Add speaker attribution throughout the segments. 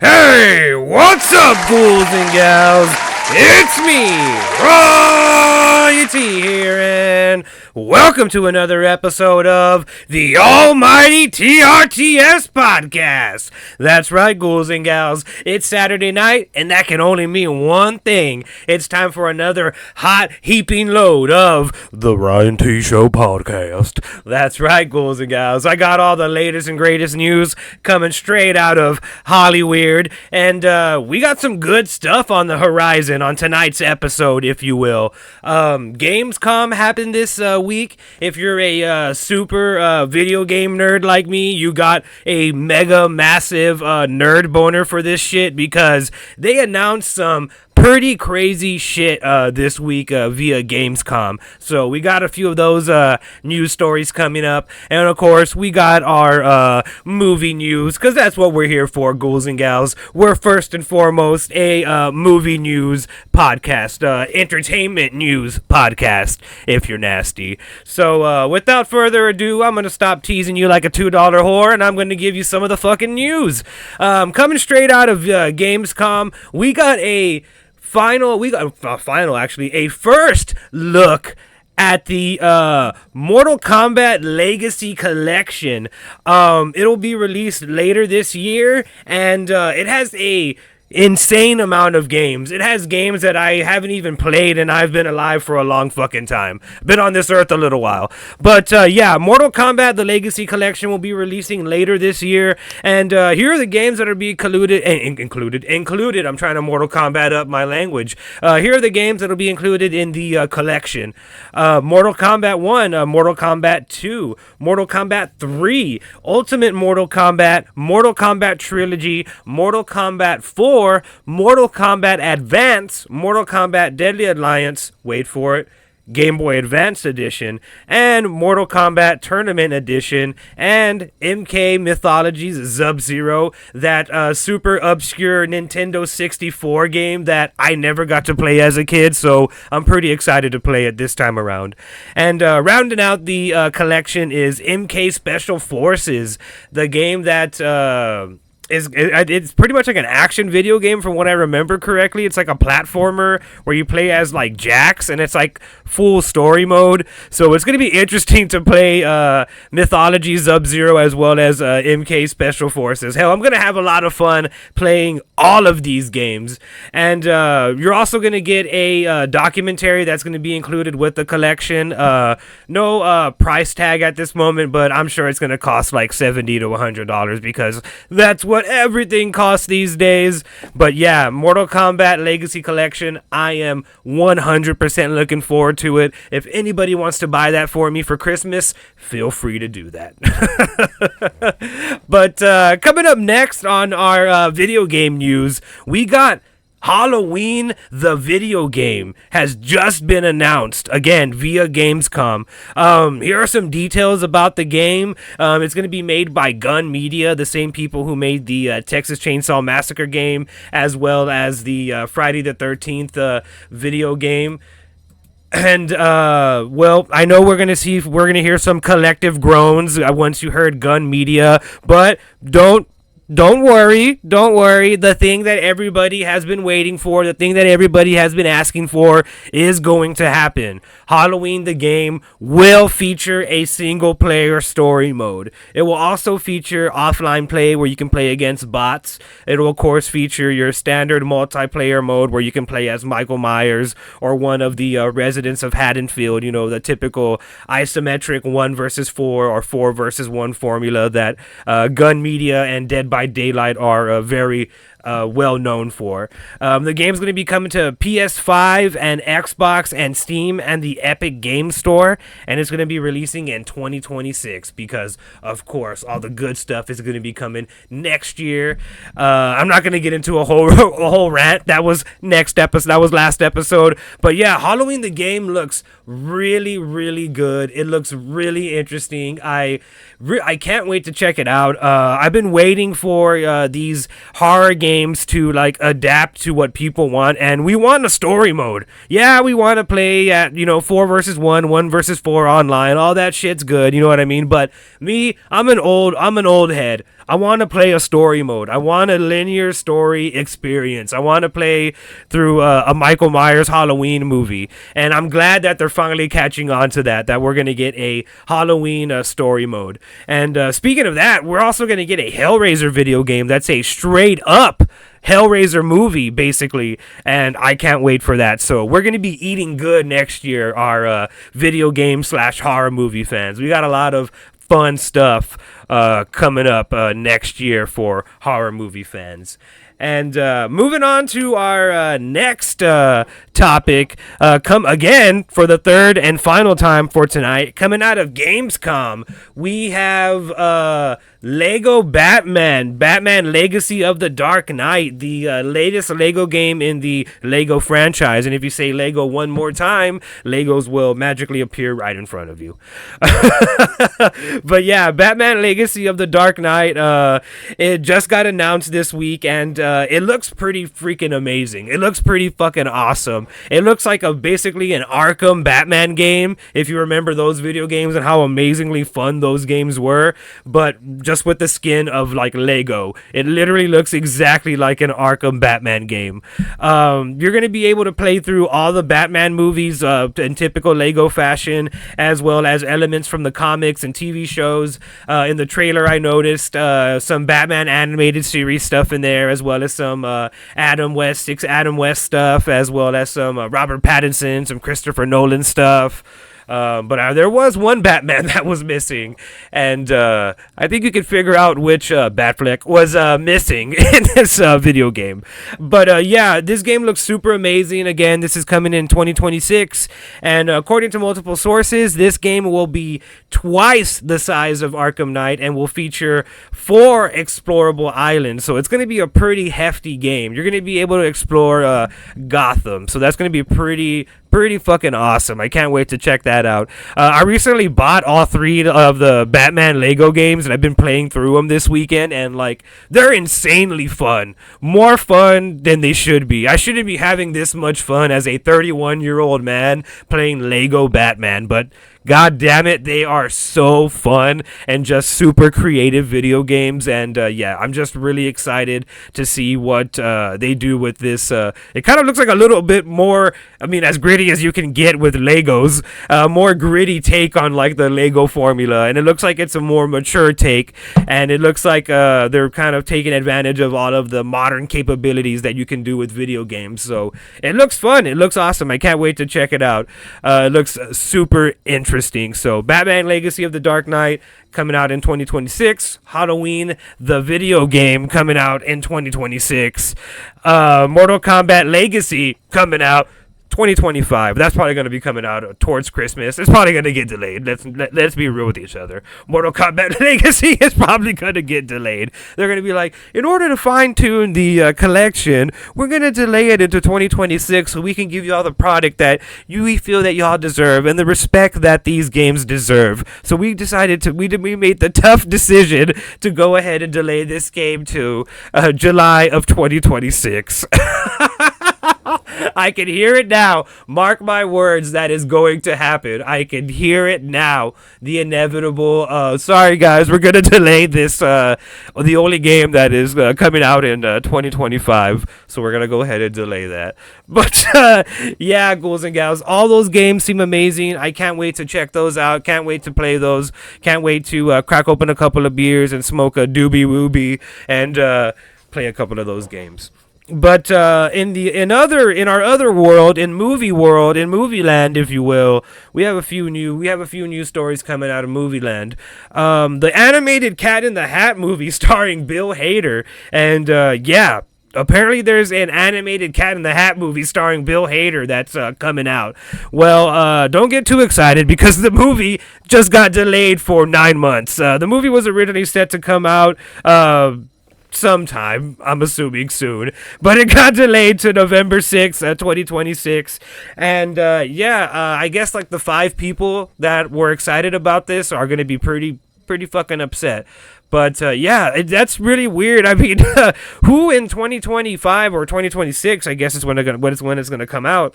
Speaker 1: Hey, what's up, ghouls and gals? It's me, Royalty here, and welcome to another episode of the almighty TRTS podcast. That's right, ghouls and gals. It's Saturday night, and that can only mean one thing. It's time for another hot, heaping load of the Ryan T. Show podcast. That's right, ghouls and gals. I got all the latest and greatest news coming straight out of Hollywood, and we got some good stuff on the horizon on tonight's episode, if you will. Gamescom happened this week. If you're a super video game nerd like me, you got a mega massive nerd boner for this shit because they announced some pretty crazy shit this week via Gamescom. So we got a few of those news stories coming up, and of course we got our movie news, because that's what we're here for, ghouls and gals. We're first and foremost a movie news podcast, entertainment news podcast, if you're nasty. So without further ado, I'm gonna stop teasing you like a $2 whore, and I'm gonna give you some of the fucking news. Coming straight out of Gamescom, we got a first look at the Mortal Kombat Legacy Collection. It'll be released later this year, and it has a insane amount of games. It has games that I haven't even played, and I've been alive for a long fucking time. Been on this earth a little while. But yeah, Mortal Kombat The Legacy Collection will be releasing later this year, and here are the games that are being included. I'm trying to Mortal Kombat up my language. Here are the games that will be included in the collection. Mortal Kombat 1, Mortal Kombat 2, Mortal Kombat 3, Ultimate Mortal Kombat Trilogy, Mortal Kombat 4, Mortal Kombat Advance, Mortal Kombat Deadly Alliance, wait for it, Game Boy Advance Edition, and Mortal Kombat Tournament Edition, and MK Mythologies Sub-Zero, that super obscure Nintendo 64 game that I never got to play as a kid, so I'm pretty excited to play it this time around. And rounding out the collection is MK Special Forces, the game that it's pretty much like an action video game from what I remember correctly. It's like a platformer where you play as like Jax, and it's like full story mode. So it's going to be interesting to play Mythology Sub-Zero as well as MK Special Forces. Hell, I'm going to have a lot of fun playing all of these games. And you're also going to get a documentary that's going to be included with the collection. No price tag at this moment, but I'm sure it's going to cost like $70 to $100 because that's what everything costs these days. But yeah, Mortal Kombat Legacy Collection, I am 100% looking forward to it. If anybody wants to buy that for me for Christmas, feel free to do that. But coming up next on our video game news, we got Halloween the video game has just been announced, again, via Gamescom. Here are some details about the game. It's going to be made by Gun Media, the same people who made the Texas Chainsaw Massacre game, as well as the Friday the 13th video game. And, well, I know we're going to hear some collective groans once you heard Gun Media, but don't worry. The thing that everybody has been waiting for, the thing that everybody has been asking for is going to happen. Halloween the game will feature a single player story mode. It will also feature offline play where you can play against bots. It will of course feature your standard multiplayer mode where you can play as Michael Myers or one of the residents of Haddonfield, you know, the typical isometric 1 versus 4 or 4 versus 1 formula that Gun Media and Dead by Daylight are very well known for. The game's going to be coming to PS5 and Xbox and Steam and the Epic Game Store, and it's going to be releasing in 2026 because, of course, all the good stuff is going to be coming next year. I'm not going to get into a whole rant. That was last episode. But yeah, Halloween the game looks really, really good. It looks really interesting. I can't wait to check it out. I've been waiting for these horror games aims to like adapt to what people want, and we want a story mode. Yeah, we want to play at 4 versus 1, 1 versus 4 online. All that shit's good, you know what I mean? But me, I'm an old head. I want to play a story mode. I want a linear story experience. I want to play through a Michael Myers Halloween movie. And I'm glad that they're finally catching on to that we're going to get a Halloween story mode. And speaking of that, we're also going to get a Hellraiser video game that's a straight up Hellraiser movie, basically, and I can't wait for that. So we're going to be eating good next year, our video game / horror movie fans. We got a lot of fun stuff coming up next year for horror movie fans. And moving on to our next topic, come again for the third and final time for tonight, coming out of Gamescom, we have Lego Batman Legacy of the Dark Knight, the latest Lego game in the Lego franchise. And if you say Lego one more time, Legos will magically appear right in front of you. But yeah, Batman Legacy of the Dark Knight, it just got announced this week, and it looks pretty freaking amazing. It looks pretty fucking awesome. It looks like basically an Arkham Batman game, if you remember those video games and how amazingly fun those games were, but just with the skin of like Lego. It literally looks exactly like an Arkham Batman game. You're going to be able to play through all the Batman movies in typical Lego fashion, as well as elements from the comics and TV shows. In the trailer, I noticed some Batman animated series stuff in there, as well as some Adam West stuff, as well as some Robert Pattinson, some Christopher Nolan stuff. But there was one Batman that was missing, and I think you could figure out which Batfleck was missing in this video game. But yeah, this game looks super amazing. Again, this is coming in 2026, and according to multiple sources, this game will be twice the size of Arkham Knight and will feature 4 explorable islands. So it's going to be a pretty hefty game. You're going to be able to explore Gotham, so that's going to be pretty fucking awesome. I can't wait to check that out. I recently bought all 3 of the Batman Lego games, and I've been playing through them this weekend, and like, they're insanely fun. More fun than they should be. I shouldn't be having this much fun as a 31-year-old man playing Lego Batman, but God damn it, they are so fun and just super creative video games. And yeah, I'm just really excited to see what they do with this. It kind of looks like a little bit more, I mean, as gritty as you can get with Legos, more gritty take on like the Lego formula. And it looks like it's a more mature take. And it looks like they're kind of taking advantage of all of the modern capabilities that you can do with video games. So it looks fun. It looks awesome. I can't wait to check it out. It looks super interesting. So Batman Legacy of the Dark Knight coming out in 2026. Halloween, the video game, coming out in 2026. Mortal Kombat Legacy coming out 2025. That's probably going to be coming out towards Christmas. It's probably going to get delayed. Let's be real with each other. Mortal Kombat Legacy is probably going to get delayed. They're going to be like, in order to fine-tune the collection, we're going to delay it into 2026 so we can give you all the product that we feel that y'all deserve and the respect that these games deserve. So we decided we made the tough decision to go ahead and delay this game to July of 2026. I can hear it now. Mark my words, that is going to happen. I can hear it now. The inevitable. Sorry, guys, we're going to delay this. The only game that is coming out in 2025. So we're going to go ahead and delay that. But yeah, ghouls and gals, all those games seem amazing. I can't wait to check those out. Can't wait to play those. Can't wait to crack open a couple of beers and smoke a doobie woobie and play a couple of those games. But in our other world, in movie land, if you will, we have a few new stories coming out of movie land. The animated Cat in the Hat movie starring Bill Hader, and yeah, apparently there's an animated Cat in the Hat movie starring Bill Hader that's coming out. Well, don't get too excited because the movie just got delayed for 9 months. The movie was originally set to come out sometime, I'm assuming soon, but it got delayed to November 6th, 2026, and I guess like the 5 people that were excited about this are going to be pretty pretty fucking upset. But yeah, that's really weird. I mean, who in 2025 or 2026, I guess is when it's gonna come out,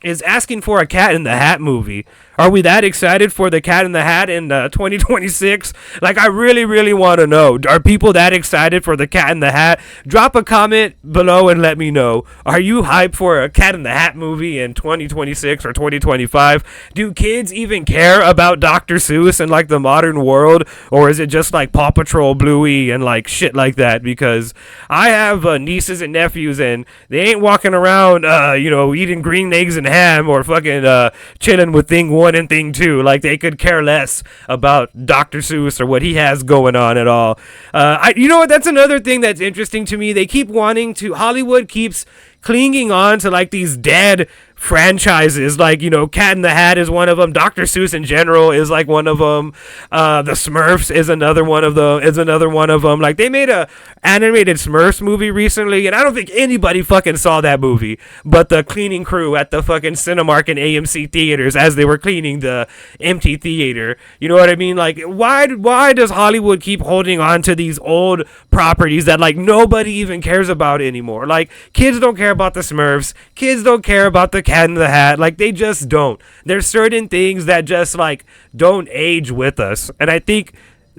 Speaker 1: is asking for a Cat in the Hat movie? Are we that excited for the Cat in the Hat in 2026? Like, I really, really want to know. Are people that excited for the Cat in the Hat? Drop a comment below and let me know. Are you hyped for a Cat in the Hat movie in 2026 or 2025? Do kids even care about Dr. Seuss and, like, the modern world? Or is it just, like, Paw Patrol, Bluey, and, like, shit like that? Because I have nieces and nephews, and they ain't walking around, eating green eggs and ham or fucking chilling with Thing 1 and Thing 2. Like, they could care less about Dr. Seuss or what he has going on at all. You know what? That's another thing that's interesting to me. They keep wanting to, Hollywood keeps clinging on to, like, these dead franchises. Like, Cat in the Hat is one of them. Dr. Seuss in general is, like, one of them. The Smurfs is another one of them. Like, they made a animated Smurfs movie recently, and I don't think anybody fucking saw that movie but the cleaning crew at the fucking Cinemark and AMC theaters as they were cleaning the empty theater. You know what I mean? Like, why does Hollywood keep holding on to these old properties that, like, nobody even cares about anymore? Like, kids don't care about the Smurfs. Kids don't care about the Cat in the Hat. Like, they just don't. There's certain things that just, like, don't age with us. And I think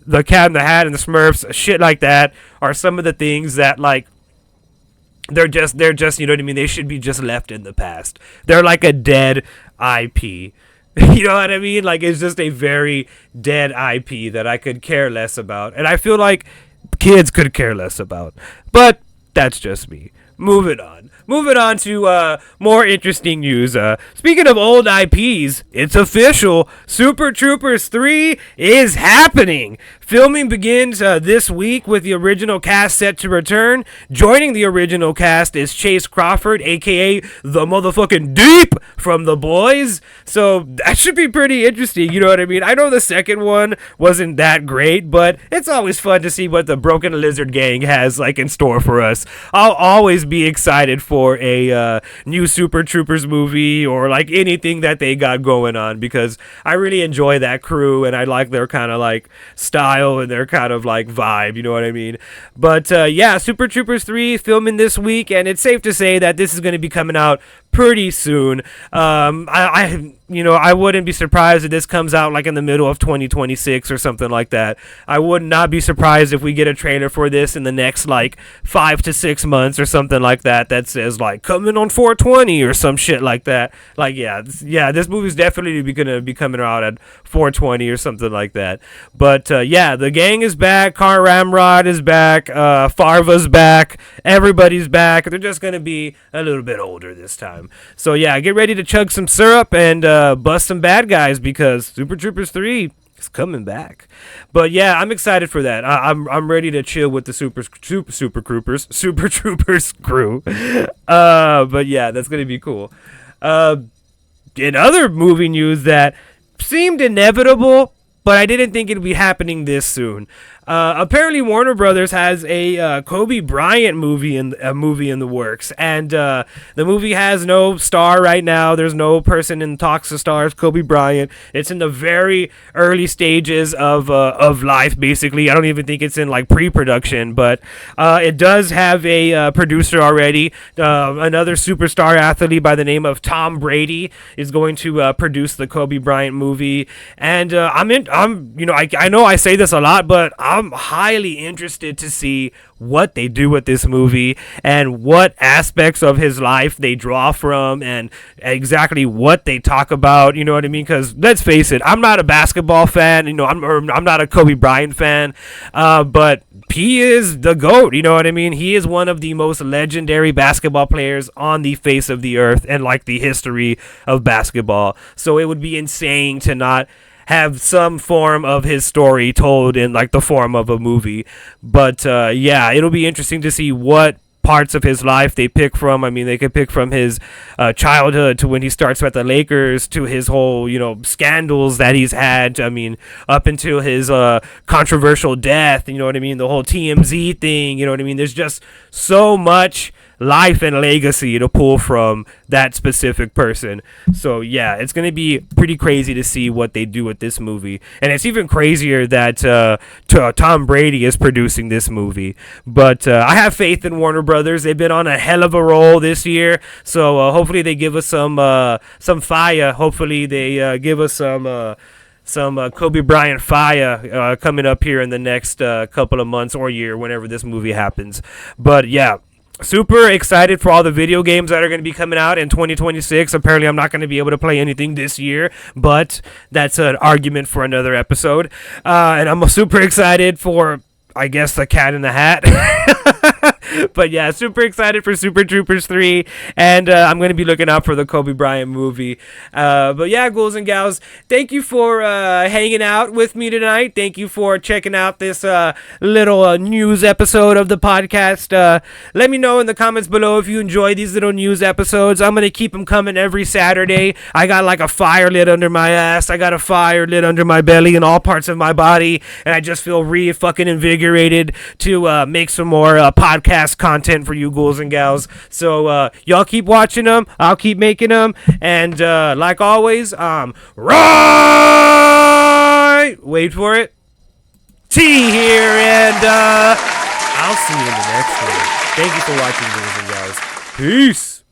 Speaker 1: the Cat in the Hat and the Smurfs, shit like that, are some of the things that, like, they're just, you know what I mean? They should be just left in the past. They're like a dead IP. You know what I mean? Like, it's just a very dead IP that I could care less about. And I feel like kids could care less about. But that's just me. Moving on to more interesting news. Speaking of old IPs, it's official. Super Troopers 3 is happening. Filming begins this week with the original cast set to return. Joining the original cast is Chase Crawford, a.k.a. the motherfucking Deep from The Boys. So that should be pretty interesting, you know what I mean? I know the second one wasn't that great, but it's always fun to see what the Broken Lizard Gang has, like, in store for us. I'll always be excited for a new Super Troopers movie or, like, anything that they got going on, because I really enjoy that crew and I like their kind of, like, style and their kind of, like, vibe, you know what I mean? But yeah, Super Troopers 3 filming this week, and it's safe to say that this is going to be coming out pretty soon. I wouldn't be surprised if this comes out, like, in the middle of 2026 or something like that. I would not be surprised if we get a trailer for this in the next, like, 5 to 6 months or something like that says, like, coming on 420 or some shit like that. Like, yeah, this movie's definitely gonna be coming out at 420 or something like that. But yeah, the gang is back. Car Ramrod is back. Farva's back. Everybody's back. They're just gonna be a little bit older this time. So yeah, get ready to chug some syrup and bust some bad guys, because Super Troopers 3 is coming back. But yeah, I'm excited for that. I'm ready to chill with the Super Troopers crew. But yeah, that's gonna be cool. In other movie news that seemed inevitable, but I didn't think it'd be happening this soon. Apparently Warner Brothers has a Kobe Bryant movie in the works, and the movie has no star right now. There's no person in talks to star as Kobe Bryant. It's in the very early stages of life, basically. I don't even think it's in, like, pre-production, but it does have a producer already. Another superstar athlete by the name of Tom Brady is going to produce the Kobe Bryant movie, and I know I say this a lot, but I'm highly interested to see what they do with this movie and what aspects of his life they draw from and exactly what they talk about, you know what I mean? Because let's face it, I'm not a basketball fan, I'm not a Kobe Bryant fan, but he is the GOAT, you know what I mean? He is one of the most legendary basketball players on the face of the earth and, like, the history of basketball. So it would be insane to not have some form of his story told in, like, the form of a movie. But yeah, it'll be interesting to see what parts of his life they pick from. I mean, they could pick from his childhood to when he starts at the Lakers to his whole, scandals that he's had. I mean, up until his controversial death, you know what I mean? The whole TMZ thing, you know what I mean? There's just so much life and legacy to pull from that specific person. So yeah, it's gonna be pretty crazy to see what they do with this movie, and it's even crazier that Tom Brady is producing this movie. But I have faith in Warner Brothers. They've been on a hell of a roll this year, so hopefully they give us some fire. Hopefully they give us some Kobe Bryant fire coming up here in the next couple of months or year, whenever this movie happens. But yeah, super excited for all the video games that are going to be coming out in 2026. Apparently, I'm not going to be able to play anything this year, but that's an argument for another episode. And I'm super excited for, I guess, the Cat in the Hat. But yeah, super excited for Super Troopers 3, and I'm going to be looking out for the Kobe Bryant movie. But yeah, ghouls and gals, thank you for hanging out with me tonight. Thank you for checking out this little news episode of the podcast. Let me know in the comments below if you enjoy these little news episodes. I'm going to keep them coming every Saturday. I got like a fire lit under my ass. I got a fire lit under my belly and all parts of my body, and I just feel fucking invigorated to make some more podcast content for you ghouls and gals. So y'all keep watching them, I'll keep making them, and like always, right, wait for it, T here, and I'll see you in the next one. Thank you for watching, ghouls and gals. Peace.